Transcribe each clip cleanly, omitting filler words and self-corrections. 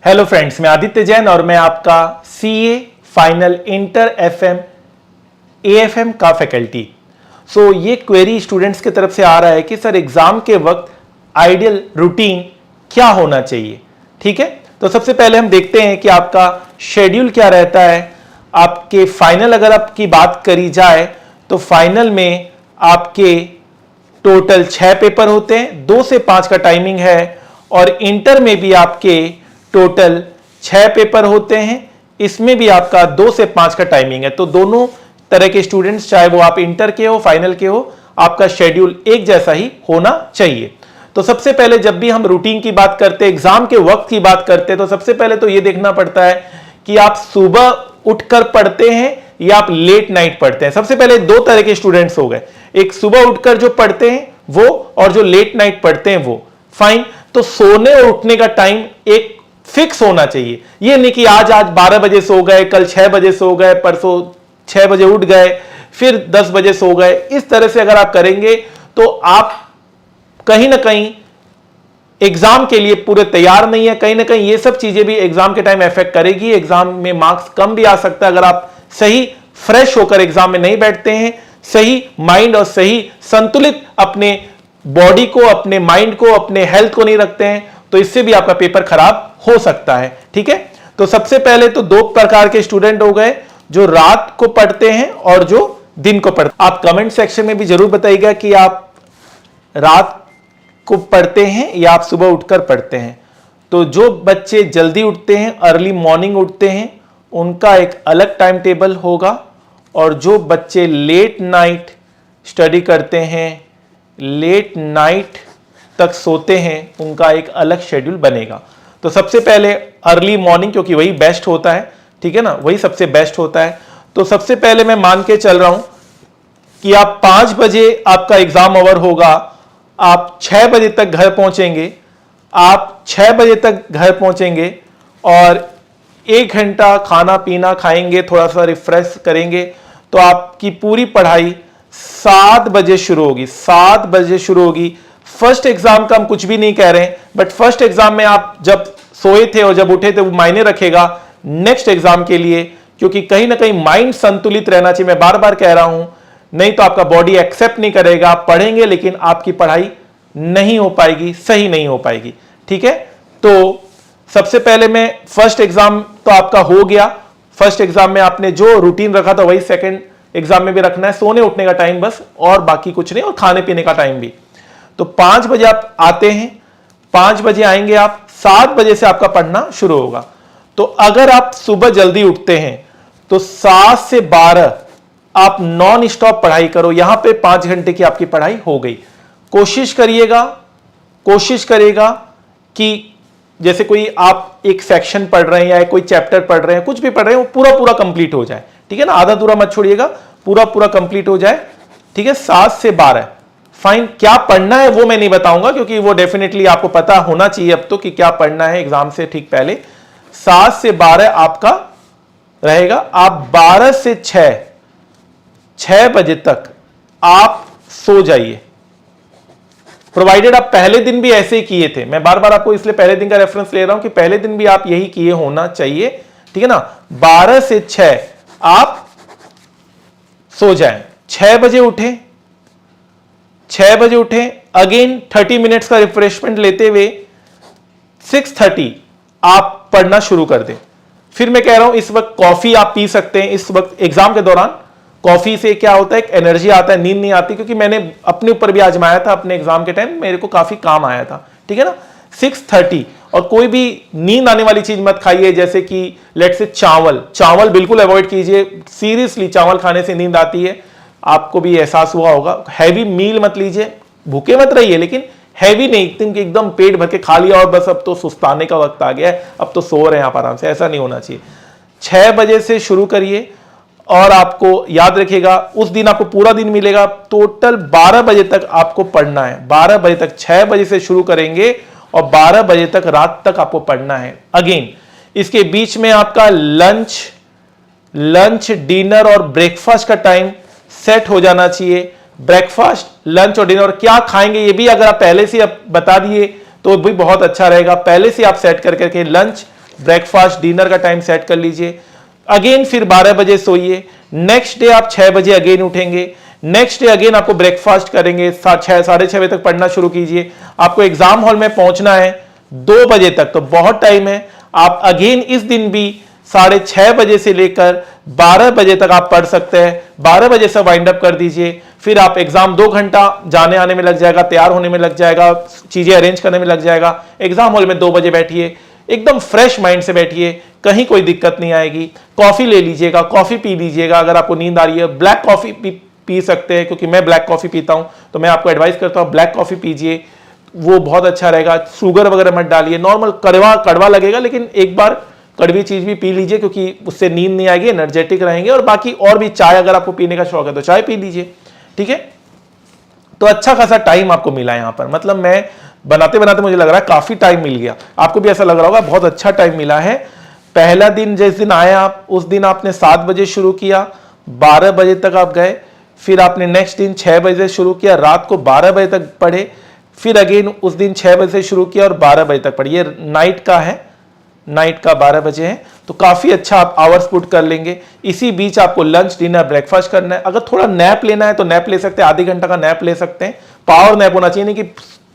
Hello friends, मैं आदित्य जैन और मैं आपका CA final inter FM AFM का फैकल्टी। ये क्वेरी स्टूडेंट्स की तरफ से आ रहा है कि सर एग्जाम के वक्त आइडियल रूटीन क्या होना चाहिए। ठीक है, तो सबसे पहले हम देखते हैं कि आपका शेड्यूल क्या रहता है। आपके फाइनल अगर आपकी बात करी जाए तो फाइनल में आपके टोटल 6 पेपर होते हैं, 2 से 5 का टाइमिंग है। और इंटर में भी आपके टोटल 6 पेपर होते हैं, इसमें भी आपका 2 से 5 का टाइमिंग है। तो दोनों तरह के स्टूडेंट्स, चाहे वो आप इंटर के हो फाइनल के हो, आपका शेड्यूल एक जैसा ही होना चाहिए। तो सबसे पहले जब भी हम रूटीन की बात करते हैं, एग्जाम के वक्त की बात करते हैं, तो सबसे पहले तो यह देखना पड़ता है कि आप सुबह उठकर पढ़ते हैं या आप लेट नाइट पढ़ते हैं। सबसे पहले 2 तरह के स्टूडेंट्स हो गए, एक सुबह उठकर जो पढ़ते हैं वो, और जो लेट नाइट पढ़ते हैं वो। फाइन, तो सोने और उठने का टाइम एक फिक्स होना चाहिए। ये नहीं कि आज 12 बजे सो गए, कल 6 बजे सो गए, परसों 6 बजे उठ गए, फिर 10 बजे सो गए। इस तरह से अगर आप करेंगे तो आप कहीं ना कहीं एग्जाम के लिए पूरे तैयार नहीं है। कहीं ना कहीं ये सब चीजें भी एग्जाम के टाइम इफेक्ट करेगी, एग्जाम में मार्क्स कम भी आ सकता है अगर आप सही फ्रेश होकर एग्जाम में नहीं बैठते हैं, सही माइंड और सही संतुलित अपने बॉडी को, अपने माइंड को, अपने हेल्थ को नहीं रखते हैं, तो इससे भी आपका पेपर खराब हो सकता है। ठीक है, तो सबसे पहले तो 2 प्रकार के स्टूडेंट हो गए, जो रात को पढ़ते हैं और जो दिन को पढ़ते हैं। आप कमेंट सेक्शन में भी जरूर बताइएगा कि आप रात को पढ़ते हैं या आप सुबह उठकर पढ़ते हैं। तो जो बच्चे जल्दी उठते हैं, अर्ली मॉर्निंग उठते हैं, उनका एक अलग टाइम टेबल होगा, और जो बच्चे लेट नाइट स्टडी करते हैं, लेट नाइट तक सोते हैं, उनका एक अलग शेड्यूल बनेगा। तो सबसे पहले अर्ली मॉर्निंग, क्योंकि वही बेस्ट होता है, ठीक है ना, वही सबसे बेस्ट होता है। तो सबसे पहले मैं मान के चल रहा हूं कि आप 5 बजे आपका एग्जाम ओवर होगा, आप 6 बजे तक घर पहुंचेंगे। आप 6 बजे तक घर पहुंचेंगे और 1 घंटा खाना पीना खाएंगे, थोड़ा सा रिफ्रेश करेंगे, तो आपकी पूरी पढ़ाई 7 बजे शुरू होगी। 7 बजे शुरू होगी। फर्स्ट एग्जाम का हम कुछ भी नहीं कह रहे हैं, बट फर्स्ट एग्जाम में आप जब सोए थे और जब उठे थे वो मायने रखेगा नेक्स्ट एग्जाम के लिए, क्योंकि कहीं ना कहीं माइंड संतुलित रहना चाहिए। मैं बार बार कह रहा हूं, नहीं तो आपका बॉडी एक्सेप्ट नहीं करेगा। आप पढ़ेंगे लेकिन आपकी पढ़ाई नहीं हो पाएगी, सही नहीं हो पाएगी। ठीक है, तो सबसे पहले मैं फर्स्ट एग्जाम तो आपका हो गया। फर्स्ट एग्जाम में आपने जो रूटीन रखा था वही सेकंड एग्जाम में भी रखना है, सोने उठने का टाइम बस, और बाकी कुछ नहीं, और खाने पीने का टाइम भी। तो 5 बजे आप आते हैं, 5 बजे आएंगे आप, 7 बजे से आपका पढ़ना शुरू होगा। तो अगर आप सुबह जल्दी उठते हैं तो 7 से 12 आप नॉन स्टॉप पढ़ाई करो। यहां पे 5 घंटे की आपकी पढ़ाई हो गई। कोशिश करिएगा कि जैसे कोई आप एक सेक्शन पढ़ रहे हैं या कोई चैप्टर पढ़ रहे हैं, कुछ भी पढ़ रहे हैं, वो पूरा कंप्लीट हो जाए। ठीक है ना, आधा अधूरा मत छोड़िएगा, पूरा कंप्लीट हो जाए। ठीक है, 7 से 12 फाइन। क्या पढ़ना है वो मैं नहीं बताऊंगा, क्योंकि वो डेफिनेटली आपको पता होना चाहिए अब तो कि क्या पढ़ना है एग्जाम से ठीक पहले। 7 से 12 आपका रहेगा। आप 12 से 6 बजे तक आप सो जाइए, प्रोवाइडेड आप पहले दिन भी ऐसे ही किए थे। मैं बार बार आपको इसलिए पहले दिन का रेफरेंस ले रहा हूं कि पहले दिन भी आप यही किए होना चाहिए। ठीक है ना, 12 से 6 आप सो जाएं, 6 बजे उठें, 6 बजे उठें, अगेन 30 मिनट्स का रिफ्रेशमेंट लेते हुए 6:30 आप पढ़ना शुरू कर दें। फिर मैं कह रहा हूं, इस वक्त कॉफी आप पी सकते हैं। इस वक्त एग्जाम के दौरान कॉफी से क्या होता है, एक एनर्जी आता है, नींद नहीं आती, क्योंकि मैंने अपने ऊपर भी आजमाया था अपने एग्जाम के टाइम, मेरे को काफी काम आया था। ठीक है ना, 6:30। और कोई भी नींद आने वाली चीज मत खाइए, जैसे कि लेट्स से चावल बिल्कुल अवॉइड कीजिए। सीरियसली चावल खाने से नींद आती है, आपको भी एहसास हुआ होगा। हैवी मील मत लीजिए, भूखे मत रहिए, लेकिन हैवी नहीं, एकदम पेट भर के खा लिया और बस अब तो सुस्ताने का वक्त आ गया है, अब तो सो रहे हैं आप आराम से, ऐसा नहीं होना चाहिए। 6 बजे से शुरू करिए, और आपको याद रखिएगा उस दिन आपको पूरा दिन मिलेगा। टोटल 12 बजे तक आपको पढ़ना है, 12 बजे तक। 6 बजे से शुरू करेंगे और 12 बजे तक रात तक आपको पढ़ना है। अगेन इसके बीच में आपका लंच डिनर और ब्रेकफास्ट का टाइम सेट हो जाना चाहिए। ब्रेकफास्ट, लंच और डिनर क्या खाएंगे ये भी अगर आप पहले से आप बता दिए तो भी बहुत अच्छा रहेगा। पहले से आप सेट कर करके लंच ब्रेकफास्ट डिनर का टाइम सेट कर लीजिए। अगेन फिर 12 बजे सोइए। नेक्स्ट डे आप 6 बजे अगेन उठेंगे। नेक्स्ट डे अगेन आपको ब्रेकफास्ट करेंगे, 6 साढ़े 6 बजे तक पढ़ना शुरू कीजिए। आपको एग्जाम हॉल में पहुंचना है 2 बजे तक, तो बहुत टाइम है। आप अगेन इस दिन भी 6:30 बजे से लेकर 12 बजे तक आप पढ़ सकते हैं। 12 बजे से वाइंड अप कर दीजिए। फिर आप एग्जाम 2 घंटा जाने आने में लग जाएगा, तैयार होने में लग जाएगा, चीजें अरेंज करने में लग जाएगा। एग्जाम हॉल में 2 बजे बैठिए, एकदम फ्रेश माइंड से बैठिए, कहीं कोई दिक्कत नहीं आएगी। कॉफी ले लीजिएगा, कॉफी पी लीजिएगा। अगर आपको नींद आ रही है ब्लैक कॉफी पी सकते हैं, क्योंकि मैं ब्लैक कॉफी पीता हूं, तो मैं आपको एडवाइस करता हूं ब्लैक कॉफी पीजिए, वो बहुत अच्छा रहेगा। शुगर वगैरह मत डालिए, नॉर्मल कड़वा लगेगा, लेकिन एक बार कड़वी चीज भी पी लीजिए, क्योंकि उससे नींद नहीं आएगी, एनर्जेटिक रहेंगे। और बाकी और भी चाय अगर आपको पीने का शौक है तो चाय पी लीजिए, ठीक है। तो अच्छा खासा टाइम आपको मिला यहां पर, मतलब मैं बनाते बनाते मुझे लग रहा है काफी टाइम मिल गया। आपको भी ऐसा लग रहा होगा, बहुत अच्छा टाइम मिला है। पहला दिन जिस दिन आए आप, उस दिन आपने 7 बजे शुरू किया, 12 बजे तक आप गए। फिर आपने नेक्स्ट दिन 6 बजे से शुरू किया, रात को 12 बजे तक पढ़े। फिर अगेन उस दिन 6 बजे से शुरू किया और 12 बजे तक पढ़े। ये नाइट का है, नाइट का 12 बजे है, तो काफी अच्छा आप आवर्स पुट कर लेंगे। इसी बीच आपको लंच डिनर ब्रेकफास्ट करना है। अगर थोड़ा नैप लेना है तो नैप ले सकते हैं, आधे घंटा का नैप ले सकते हैं। पावर नैप होना चाहिए, नहीं कि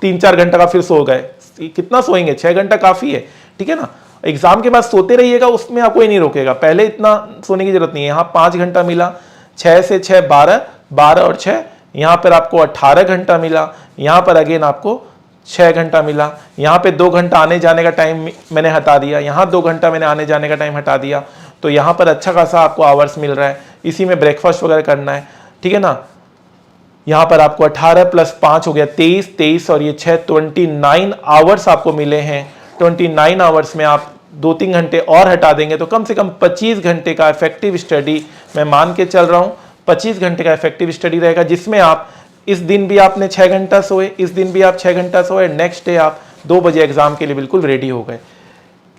3-4 घंटा का फिर सो गए। कितना सोएंगे, 6 घंटा काफी है, ठीक है ना। एग्जाम के बाद सोते रहिएगा, उसमें आपको ही नहीं रोकेगा। पहले इतना सोने की जरूरत नहीं है। यहाँ 5 घंटा मिला, 6 से 6 12, 12 और 6, यहाँ पर आपको 18 घंटा मिला। यहाँ पर अगेन आपको 6 घंटा मिला। यहाँ पे 2 घंटा आने जाने का टाइम मैंने हटा दिया, यहाँ 2 घंटा मैंने आने जाने का टाइम हटा दिया। तो यहाँ पर अच्छा खासा आपको आवर्स मिल रहा है। इसी में ब्रेकफास्ट वगैरह करना है, ठीक है ना। यहाँ पर आपको 18 + 5 हो गया 23, 23 और ये 6, 29 आवर्स आपको मिले हैं। 29 आवर्स में आप 2-3 घंटे और हटा देंगे तो कम से कम 25 घंटे का इफेक्टिव स्टडी मैं मान के चल रहा हूँ। 25 घंटे का इफेक्टिव स्टडी रहेगा, जिसमें आप इस दिन भी आपने 6 घंटा सोए, इस दिन भी आप 6 घंटा सोए, नेक्स्ट डे आप 2 बजे एग्जाम के लिए बिल्कुल रेडी हो गए,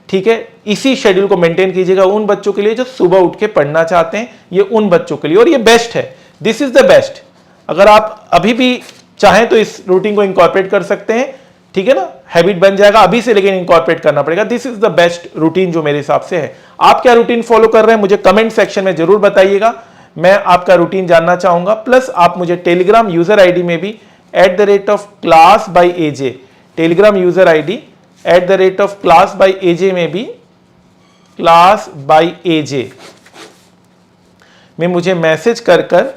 ठीक है। इसी शेड्यूल को मेंटेन कीजिएगा उन बच्चों के लिए जो सुबह उठ के पढ़ना चाहते हैं। ये उन बच्चों के लिए, और ये बेस्ट है, दिस इज द बेस्ट। अगर आप अभी भी चाहें तो इस रूटीन को इंकॉर्पोरेट कर सकते हैं, ठीक है ना। हैबिट बन जाएगा अभी से, लेकिन इंकॉर्पोरेट करना पड़ेगा। This is the best routine जो मेरे हिसाब से है। आप क्या रूटीन फॉलो कर रहे हैं मुझे कमेंट सेक्शन में जरूर बताइएगा, मैं आपका रूटीन जानना चाहूंगा। प्लस आप मुझे टेलीग्राम यूजर आईडी में भी @class_by_aj, Telegram user ID @class_by_aj में भी class_by_aj में मुझे मैसेज कर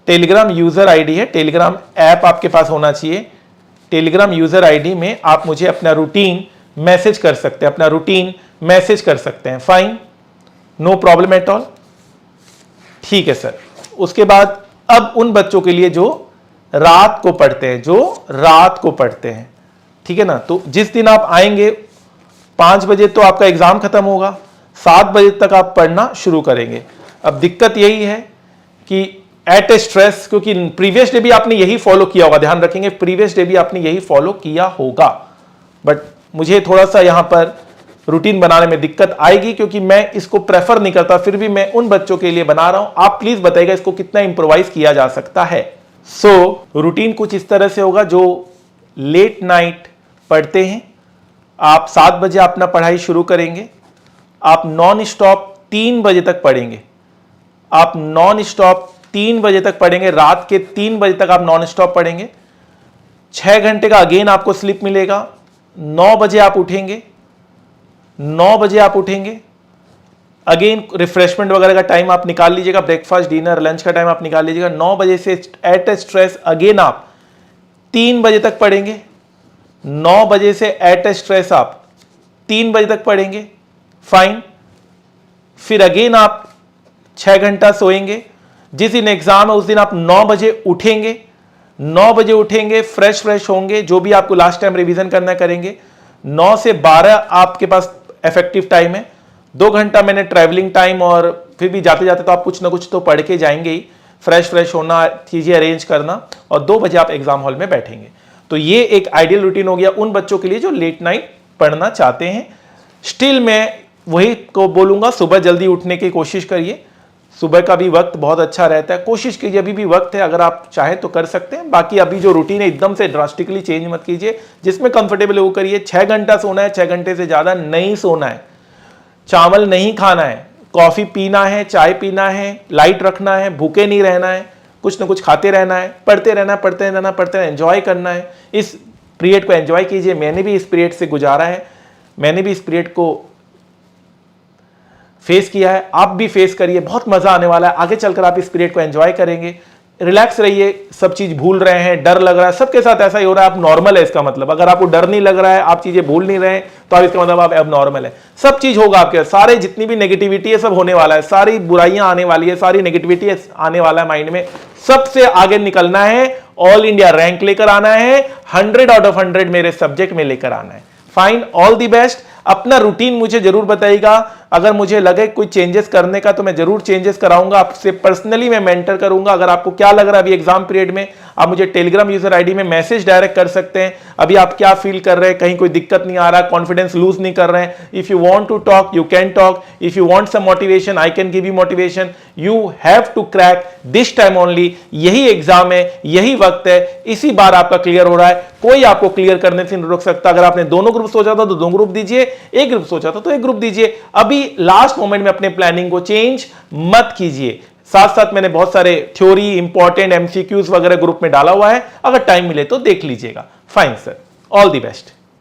टेलीग्राम यूजर आईडी है, टेलीग्राम ऐप आपके पास होना चाहिए। टेलीग्राम यूजर आईडी में आप मुझे अपना रूटीन मैसेज कर सकते हैं, अपना रूटीन मैसेज कर सकते हैं। Fine, no problem at all, ठीक है सर। उसके बाद अब उन बच्चों के लिए जो रात को पढ़ते हैं, ठीक है ना। तो जिस दिन आप आएंगे 5 बजे तो आपका एग्जाम खत्म होगा, 7 बजे तक आप पढ़ना शुरू करेंगे। अब दिक्कत यही है कि एट ए स्ट्रेस, क्योंकि प्रीवियस डे भी आपने यही फॉलो किया होगा, ध्यान रखेंगे प्रीवियस डे भी आपने यही फॉलो किया होगा, बट मुझे थोड़ा सा यहां पर रूटीन बनाने में दिक्कत आएगी, क्योंकि मैं इसको प्रेफर नहीं करता, फिर भी मैं उन बच्चों के लिए बना रहा हूं। आप प्लीज बताइएगा इसको कितना इंप्रोवाइज किया जा सकता है। सो रूटीन कुछ इस तरह से होगा, जो लेट नाइट पढ़ते हैं आप 7 बजे अपना पढ़ाई शुरू करेंगे, आप नॉन स्टॉप 3 बजे तक पढ़ेंगे, आप नॉन स्टॉप 3 बजे तक पढ़ेंगे, रात के 3 बजे तक आप नॉन स्टॉप पढ़ेंगे। 6 घंटे का अगेन आपको स्लिप मिलेगा। 9 बजे आप उठेंगे, 9 बजे आप उठेंगे, अगेन रिफ्रेशमेंट वगैरह का टाइम आप निकाल लीजिएगा, ब्रेकफास्ट डिनर लंच का टाइम आप निकाल लीजिएगा। 9 बजे से एट ए स्ट्रेस अगेन आप 3 बजे तक पढ़ेंगे, 9 बजे से एट ए स्ट्रेस आप 3 बजे तक पढ़ेंगे। फाइन, फिर अगेन आप 6 घंटा सोएंगे। जिस दिन एग्जाम है उस दिन आप 9 बजे उठेंगे, 9 बजे उठेंगे, फ्रेश होंगे, जो भी आपको लास्ट टाइम रिवीजन करना करेंगे। 9 से 12 आपके पास इफेक्टिव टाइम है। 2 घंटा मैंने ट्रैवलिंग टाइम, और फिर भी जाते जाते तो आप कुछ ना कुछ तो पढ़ के जाएंगे ही, फ्रेश होना, चीजें अरेंज करना, और 2 बजे आप एग्जाम हॉल में बैठेंगे। तो ये एक आइडियल रूटीन हो गया उन बच्चों के लिए जो लेट नाइट पढ़ना चाहते हैं। स्टिल मैं वही को बोलूंगा, सुबह जल्दी उठने की कोशिश करिए। सुबह का भी वक्त बहुत अच्छा रहता है, कोशिश कीजिए, अभी भी वक्त है, अगर आप चाहें तो कर सकते हैं। बाकी अभी जो रूटीन है एकदम से ड्रास्टिकली चेंज मत कीजिए, जिसमें कंफर्टेबल है वो करिए। 6 घंटा सोना है, 6 घंटे से ज्यादा नहीं सोना है। चावल नहीं खाना है, कॉफी पीना है, चाय पीना है, लाइट रखना है, भूखे नहीं रहना है, कुछ ना कुछ खाते रहना है, पढ़ते रहना, एंजॉय करना है। इस पीरियड को एंजॉय कीजिए। मैंने भी इस पीरियड से गुजारा है, मैंने भी इस पीरियड को फेस किया है, आप भी फेस करिए, बहुत मजा आने वाला है। आगे चलकर आप इस पीरियड को एंजॉय करेंगे। रिलैक्स रहिए, सब चीज भूल रहे हैं, डर लग रहा है, सबके साथ ऐसा ही हो रहा है, आप नॉर्मल है इसका मतलब। अगर आपको डर नहीं लग रहा है, आप चीजें भूल नहीं रहे हैं, तो आप इसका मतलब आप अब नॉर्मल है। सब चीज होगा आपके, सारे जितनी भी नेगेटिविटी है सब होने वाला है, सारी बुराइयां आने वाली है, सारी नेगेटिविटी आने वाला है माइंड में। सबसे आगे निकलना है, ऑल इंडिया रैंक लेकर आना है, 100 आउट ऑफ 100 मेरे सब्जेक्ट में लेकर आना है। Fine, all the best. अपना रूटीन मुझे जरूर बताइएगा, अगर मुझे लगे कोई चेंजेस करने का तो मैं जरूर चेंजेस कराऊंगा, आपसे पर्सनली मैं मेंटर करूंगा। अगर आपको क्या लग रहा है अभी एग्जाम पीरियड में, आप मुझे टेलीग्राम यूजर आईडी में मैसेज डायरेक्ट कर सकते हैं। अभी आप क्या फील कर रहे हैं, कहीं कोई दिक्कत नहीं आ रहा, कॉन्फिडेंस लूज नहीं कर रहे हैं। If you want to talk you can talk, if you want some motivation I can give you motivation. You have to crack this time only. यही एग्जाम है, यही वक्त है, इसी बार आपका क्लियर हो रहा है, कोई आपको क्लियर करने से नहीं रोक सकता। अगर आपने दोनों ग्रुप सोचा था तो 2 ग्रुप दीजिए, एक ग्रुप सोचा था तो 1 ग्रुप दीजिए। अभी लास्ट मोमेंट में अपने प्लानिंग को चेंज मत कीजिए। साथ साथ मैंने बहुत सारे थ्योरी, इंपॉर्टेंट एमसीक्यूज वगैरह ग्रुप में डाला हुआ है, अगर टाइम मिले तो देख लीजिएगा। Fine sir, all the best.